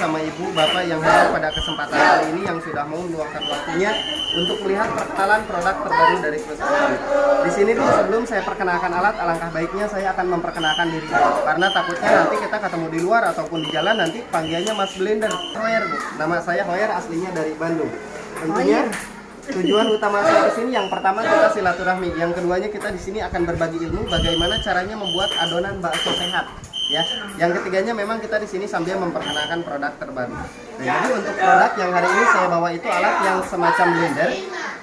sama ibu, bapak yang hadir pada kesempatan kali ini yang sudah mau meluangkan waktunya untuk melihat perkenalan produk terbaru dari perusahaan ini. Di sini Bu, sebelum saya perkenalkan alat, alangkah baiknya saya akan memperkenalkan diri dulu. Karena takutnya nanti kita ketemu di luar ataupun di jalan nanti panggilannya Mas Blender. Hoyer Bu, nama saya Hoyer, aslinya dari Bandung. Tentunya tujuan utama saya di sini yang pertama kita silaturahmi, yang keduanya kita di sini akan berbagi ilmu bagaimana caranya membuat adonan bakso sehat. Ya, yang ketiganya memang kita di sini sambil memperkenalkan produk terbaru. Nah, jadi untuk produk yang hari ini saya bawa itu alat yang semacam blender,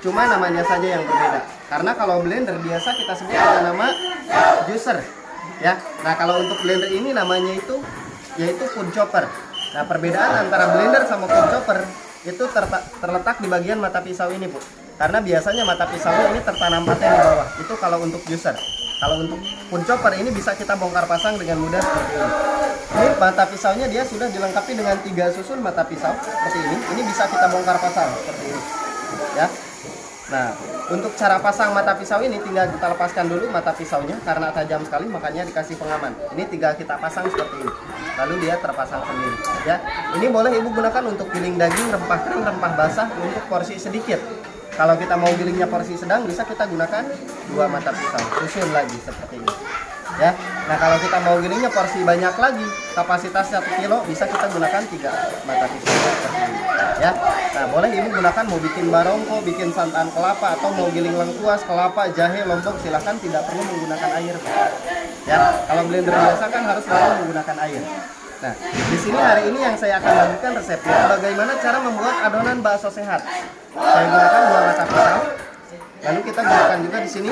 cuma namanya saja yang berbeda. Karena kalau blender biasa kita sebut dengan nama juicer. Ya, nah kalau untuk blender ini namanya itu yaitu food chopper. Nah, perbedaan antara blender sama food chopper itu terletak di bagian mata pisau ini, Bu. Karena biasanya mata pisaunya ini tertanam paten di bawah. Itu kalau untuk juicer. Kalau untuk food chopper ini bisa kita bongkar pasang dengan mudah seperti ini. Ini mata pisaunya dia sudah dilengkapi dengan 3 susun mata pisau seperti ini. Ini bisa kita bongkar pasang seperti ini. Ya. Nah, untuk cara pasang mata pisau ini tinggal kita lepaskan dulu mata pisaunya karena tajam sekali, makanya dikasih pengaman. Ini tinggal kita pasang seperti ini. Lalu dia terpasang sendiri. Ya. Ini boleh Ibu gunakan untuk giling daging, rempah kering, rempah basah untuk porsi sedikit. Kalau kita mau gilingnya porsi sedang, bisa kita gunakan 2 mata pisau, susun lagi seperti ini. Ya, nah kalau kita mau gilingnya porsi banyak lagi, kapasitas 1 kilo, bisa kita gunakan 3 mata pisau seperti ini. Ya, nah boleh Ibu gunakan mau bikin barongko, bikin santan kelapa, atau mau giling lengkuas, kelapa, jahe, lombok, silahkan tidak perlu menggunakan air. Ya, kalau blender biasa kan harus selalu menggunakan air. Nah, di sini hari ini yang saya akan bagikan resepnya bagaimana cara membuat adonan bakso sehat. Saya gunakan 2 mata pisau. Lalu kita gunakan juga di sini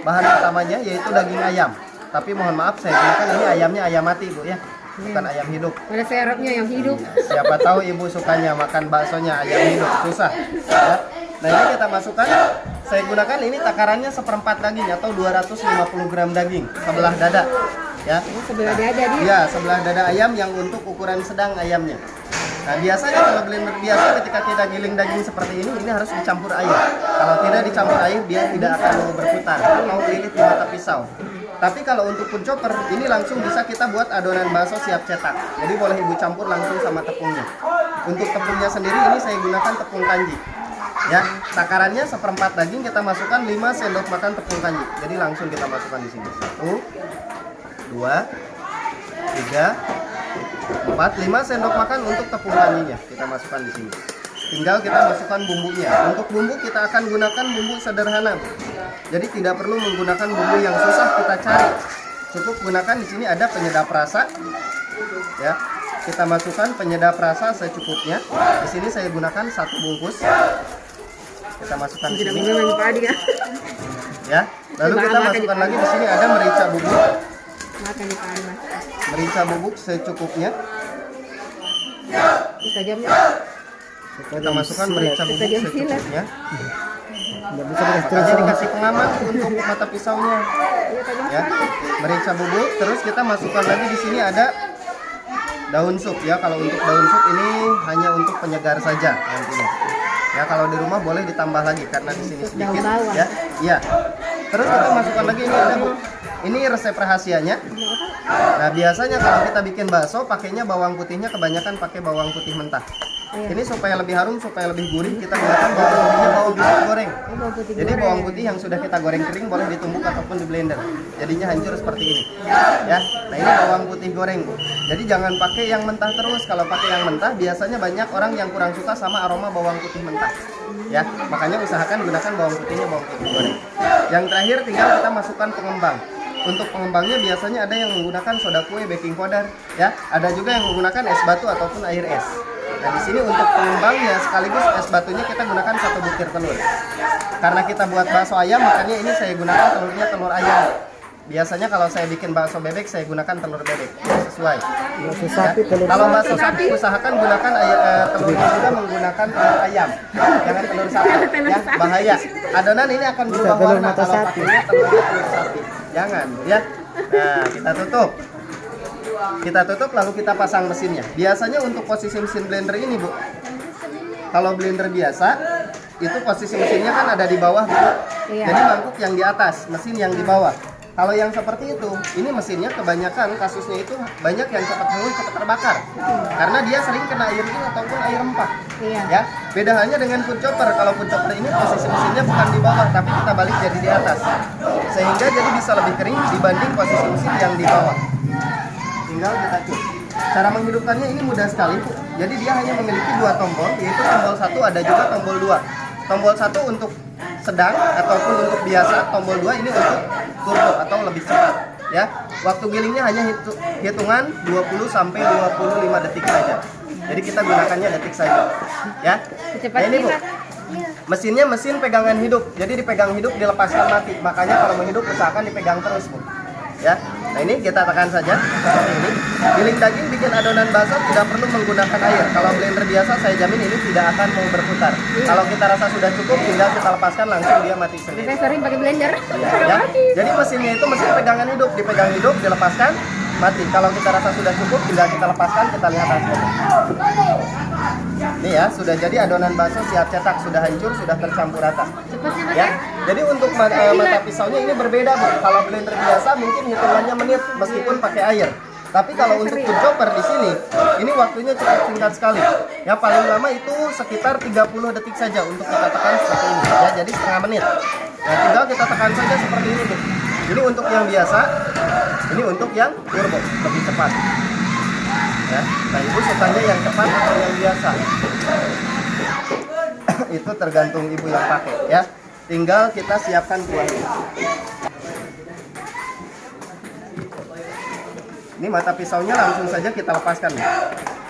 bahan utamanya yaitu daging ayam. Tapi mohon maaf saya gunakan ini ayamnya ayam mati, Bu ya. Bukan ayam hidup. Ada serapnya yang hidup. Siapa tahu Ibu sukanya makan baksonya ayam hidup, susah. Ya. Nah, ini kita masukkan. Saya gunakan ini takarannya 1/4 daging atau 250 gram daging, sebelah dada. Ya, Sebelah dada dia. ya, sebelah dada ayam yang untuk ukuran sedang ayamnya. Nah, biasanya kalau blender biasa ketika kita giling daging seperti ini harus dicampur air. Kalau tidak dicampur air, dia tidak akan mau berputar atau lilit di mata pisau. Tapi kalau untuk food chopper, ini langsung bisa kita buat adonan bakso siap cetak. Jadi boleh Ibu campur langsung sama tepungnya. Untuk tepungnya sendiri ini saya gunakan tepung kanji. Ya, takarannya 1/4 daging, kita masukkan 5 sendok makan tepung kanji. Jadi langsung kita masukkan di sini. 1, 2, 3, 4, 5 sendok makan untuk tepung kanjinya kita masukkan di sini. Tinggal kita masukkan bumbunya. Untuk bumbu kita akan gunakan bumbu sederhana. Jadi tidak perlu menggunakan bumbu yang susah kita cari. Cukup gunakan di sini ada penyedap rasa. Ya, kita masukkan penyedap rasa secukupnya. Di sini saya gunakan 1 bungkus. Kita masukkan di sini. Ya. Lalu kita masukkan lagi di sini ada merica bubuk. Makan di panas. Merica bubuk secukupnya. Tajamnya. Kita masukkan merica bubuk Tajam silat. secukupnya. Makanya dikasih pengaman untuk mata pisaunya. Ya, merica bubuk. Terus kita masukkan lagi di sini ada daun sup ya. Kalau untuk daun sup ini hanya untuk penyegar saja nantinya. Ya, kalau di rumah boleh ditambah lagi karena di sini sedikit. Ya, iya. Terus kita masukkan lagi ini ada, Bu. Ini resep rahasianya. Nah, biasanya kalau kita bikin bakso pakainya bawang putihnya kebanyakan pakai bawang putih mentah. Ini supaya lebih harum, supaya lebih gurih, kita gunakan bawang putihnya bawang putih goreng. Jadi bawang putih yang sudah kita goreng kering boleh ditumbuk ataupun di blender. Jadinya hancur seperti ini. Ya. Nah, ini bawang putih goreng, Bu. Jadi jangan pakai yang mentah terus. Kalau pakai yang mentah biasanya banyak orang yang kurang suka sama aroma bawang putih mentah. Ya, makanya usahakan gunakan bawang putihnya bawang putih goreng. Yang terakhir tinggal kita masukkan pengembang. Untuk pengembangnya biasanya ada yang menggunakan soda kue, baking powder, ya. Ada juga yang menggunakan es batu ataupun air es. Nah, di sini untuk pengembangnya sekaligus es batunya kita gunakan 1 butir telur. Karena kita buat bakso ayam, makanya ini saya gunakan telurnya telur ayam. Biasanya kalau saya bikin bakso bebek, saya gunakan telur bebek. Sesuai. Kalau bakso sapi, usahakan gunakan telurnya juga menggunakan telur ayam. Jangan telur sapi, ya, bahaya. Adonan ini akan berubah warna kalau pakainya telur sapi. Jangan, ya. Nah, kita tutup. Kita tutup lalu kita pasang mesinnya. Biasanya untuk posisi mesin blender ini, Bu. Kalau blender biasa, itu posisi mesinnya kan ada di bawah, Bu. Iya. Jadi mangkuk yang di atas, mesin yang di bawah. Kalau yang seperti itu, ini mesinnya kebanyakan kasusnya itu banyak yang cepat hangus, cepat terbakar. Karena dia sering kena air dingin ataupun air rempah. Iya. Ya, beda halnya dengan food chopper. Kalau food chopper ini posisi mesinnya bukan di bawah, tapi kita balik jadi di atas. Sehingga jadi bisa lebih kering dibanding posisi mesin yang di bawah. Tinggal kita cus. Cara menghidupkannya ini mudah sekali, Bu. Jadi dia hanya memiliki dua tombol, yaitu tombol 1 ada juga tombol 2. Tombol 1 untuk sedang ataupun untuk biasa, tombol 2 ini untuk turbo atau lebih cepat, ya. Waktu gilingnya hanya hitungan 20 sampai 25 detik saja. Jadi kita gunakannya detik saja, ya. Cepat Nah, ini, Bu. Pak. Mesinnya mesin pegangan hidup. Jadi dipegang hidup, dilepaskan mati. Makanya kalau menghidup usahakan dipegang terus, Bu. Ya. Nah, ini kita tekan saja seperti ini. Giling daging bikin adonan bakso tidak perlu menggunakan air. Kalau blender biasa saya jamin ini tidak akan mau berputar. Kalau kita rasa sudah cukup, tinggal kita lepaskan langsung dia mati sendiri. Saya sering pakai blender. Ya. Jadi mesinnya itu mesin pegangan hidup, dipegang hidup, dilepaskan, mati. Kalau kita rasa sudah cukup, tinggal kita lepaskan, kita lihat hasilnya. Nih ya, sudah jadi adonan bakso siap cetak, sudah hancur, sudah tercampur rata. Cepatnya Mas Ya. Jadi untuk mata pisaunya ini berbeda, Bu. Kalau blender biasa mungkin hitungannya menit meskipun pakai air. Tapi kalau untuk food chopper di sini, ini waktunya cukup singkat sekali. Ya paling lama itu sekitar 30 detik saja untuk kita tekan seperti ini. Ya, jadi setengah menit. Nah, tinggal kita tekan saja seperti ini, Bu. Ini untuk yang biasa, ini untuk yang turbo, lebih cepat. Ya. Nah, Ibu sukanya yang cepat atau yang biasa? Itu tergantung Ibu yang pakai, ya. Tinggal kita siapkan kuahnya. Ini mata pisaunya langsung saja kita lepaskan.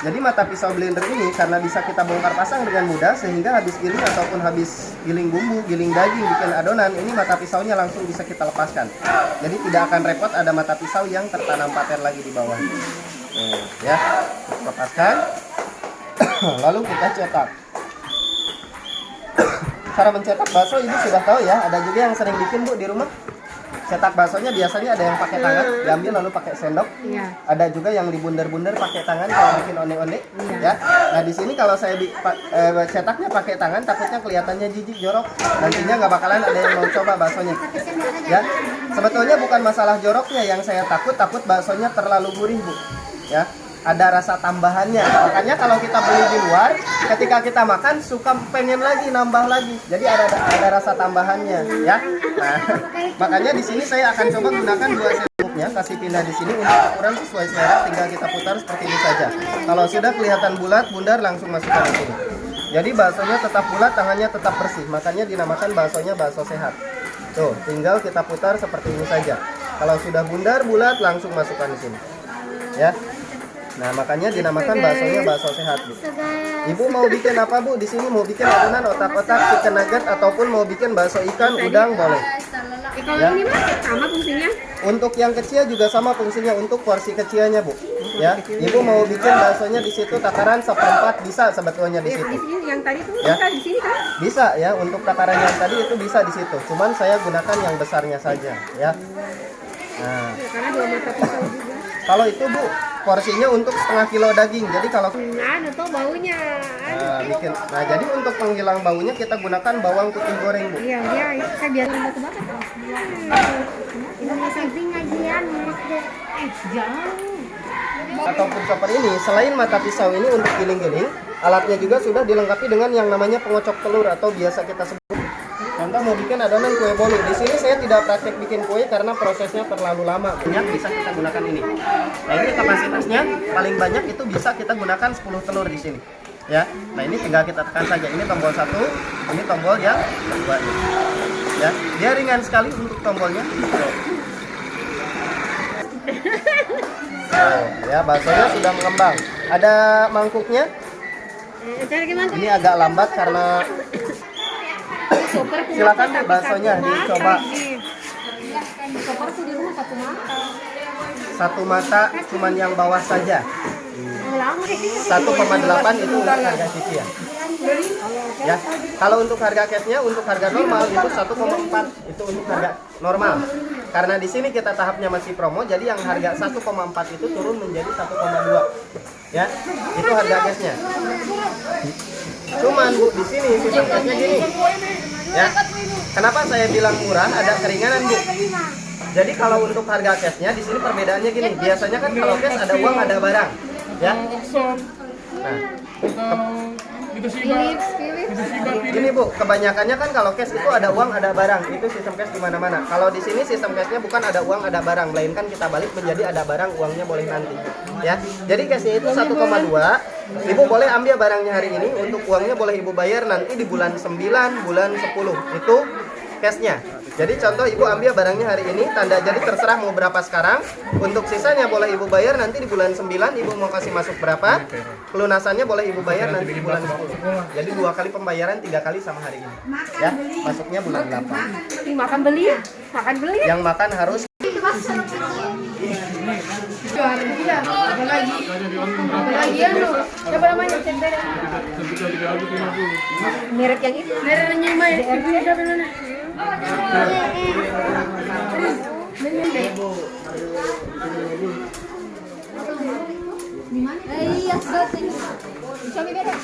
Jadi mata pisau blender ini karena bisa kita bongkar pasang dengan mudah, sehingga habis giling ataupun habis giling bumbu, giling daging, bikin adonan, ini mata pisaunya langsung bisa kita lepaskan. Jadi tidak akan repot ada mata pisau yang tertanam paten lagi di bawah. Ya, lepaskan. Lalu kita cetak. Cara mencetak bakso Ibu sudah tahu ya, ada juga yang sering bikin, Bu, di rumah. Cetak baksonya biasanya ada yang pakai tangan, diambil lalu pakai sendok. Iya. Ada juga yang dibunder-bunder pakai tangan kalau bikin one-one, ya. Nah, di sini kalau saya cetaknya pakai tangan, takutnya kelihatannya jijik, jorok. Nantinya nggak bakalan ada yang mau coba baksonya. Ya. Sebetulnya bukan masalah joroknya yang saya takut baksonya terlalu gurih, Bu. Ya. Ada rasa tambahannya. Makanya kalau kita beli di luar, ketika kita makan suka pengen lagi nambah lagi. Jadi ada rasa tambahannya, ya. Nah, makanya di sini saya akan coba gunakan 2 sendoknya, kasih pindah di sini untuk ukuran sesuai selera, tinggal kita putar seperti ini saja. Kalau sudah kelihatan bulat, bundar langsung masukkan di sini. Jadi baksonya tetap bulat, tangannya tetap bersih. Makanya dinamakan baksonya bakso sehat. Tuh, tinggal kita putar seperti ini saja. Kalau sudah bundar, bulat, langsung masukkan di sini. Ya. Nah, makanya dinamakan baksonya bakso sehat, Bu. Ibu mau bikin apa, Bu? Di sini mau bikin adonan otak-otak, chicken nugget, ataupun mau bikin bakso ikan, udang, boleh. Kalau Ya. ini Mas sama fungsinya? Untuk yang kecil juga sama fungsinya, untuk porsi kecilnya, Bu. Ya, Ibu mau bikin baksonya di situ takaran 1/4 bisa sebetulnya di Ya, situ. di sini yang tadi tuh Ya. bisa di sini kan? Bisa ya, untuk takaran yang tadi itu bisa di situ. Cuman saya gunakan yang besarnya saja, ya. Nah, Ya, karena 2 mata pisau juga. kalau itu, Bu, porsinya untuk setengah kilo daging. Jadi kalau Ada tuh baunya. Nah, jadi untuk penghilang baunya kita gunakan bawang putih goreng, Bu. Iya, dia saya biar nggak kebakar. Ini samping ajian jauh. Ataupun chopper ini, selain mata pisau ini untuk giling-giling, alatnya juga sudah dilengkapi dengan yang namanya pengocok telur atau biasa kita sebut. Contoh mau bikin adonan kue bolu. Di sini saya tidak praktek bikin kue karena prosesnya terlalu lama. Banyak bisa kita gunakan ini. Nah, ini kapasitasnya paling banyak itu bisa kita gunakan 10 telur di sini. Ya. Nah, ini tinggal kita tekan saja. Ini tombol 1, ini tombol yang kedua ini. Ya, dia ringan sekali untuk tombolnya. Oh, ya, baksonya sudah mengembang. Ada mangkuknya. Cara gimana? Ini agak lambat karena silakan deh baksonya dicoba. Koper tuh di rumah satu mata. 1 mata cuman yang bawah saja. Lama sih. 1,8 itu untuk harga ciki ya. Ya, kalau untuk harga cashnya untuk harga normal itu 1,4 itu untuk harga normal. Karena di sini kita tahapnya masih promo, jadi yang harga 1,4 itu turun menjadi 1,2. Ya, itu harga cashnya. Cuman, Bu, di sini sistem cashnya gini. Ya, kenapa saya bilang murah? Ada keringanan, Bu. Jadi kalau untuk harga cashnya di sini perbedaannya gini. Biasanya kan kalau cash ada uang ada barang, ya. Nah, Philips. gini Bu, kebanyakannya kan kalau cash itu ada uang ada barang. Itu sistem cash di mana-mana. Kalau di sini sistem cashnya bukan ada uang ada barang, melainkan kita balik menjadi ada barang, uangnya boleh nanti. Ya. Jadi cashnya itu 1,2. Ibu boleh ambil barangnya hari ini, untuk uangnya boleh Ibu bayar nanti di bulan 9, bulan 10. Itu cashnya. Jadi contoh Ibu ambil barangnya hari ini, tanda jadi terserah mau berapa sekarang. Untuk sisanya boleh Ibu bayar nanti di bulan 9. Ibu mau kasih masuk berapa, pelunasannya boleh Ibu bayar nanti di bulan 10. Jadi 2 kali pembayaran, 3 kali sama hari ini. Ya, masuknya bulan 8. Makan beli. Yang makan harus Apalagi siapa namanya? Merek yang itu. Mereknya mana? Iya, sudah. Coba beda.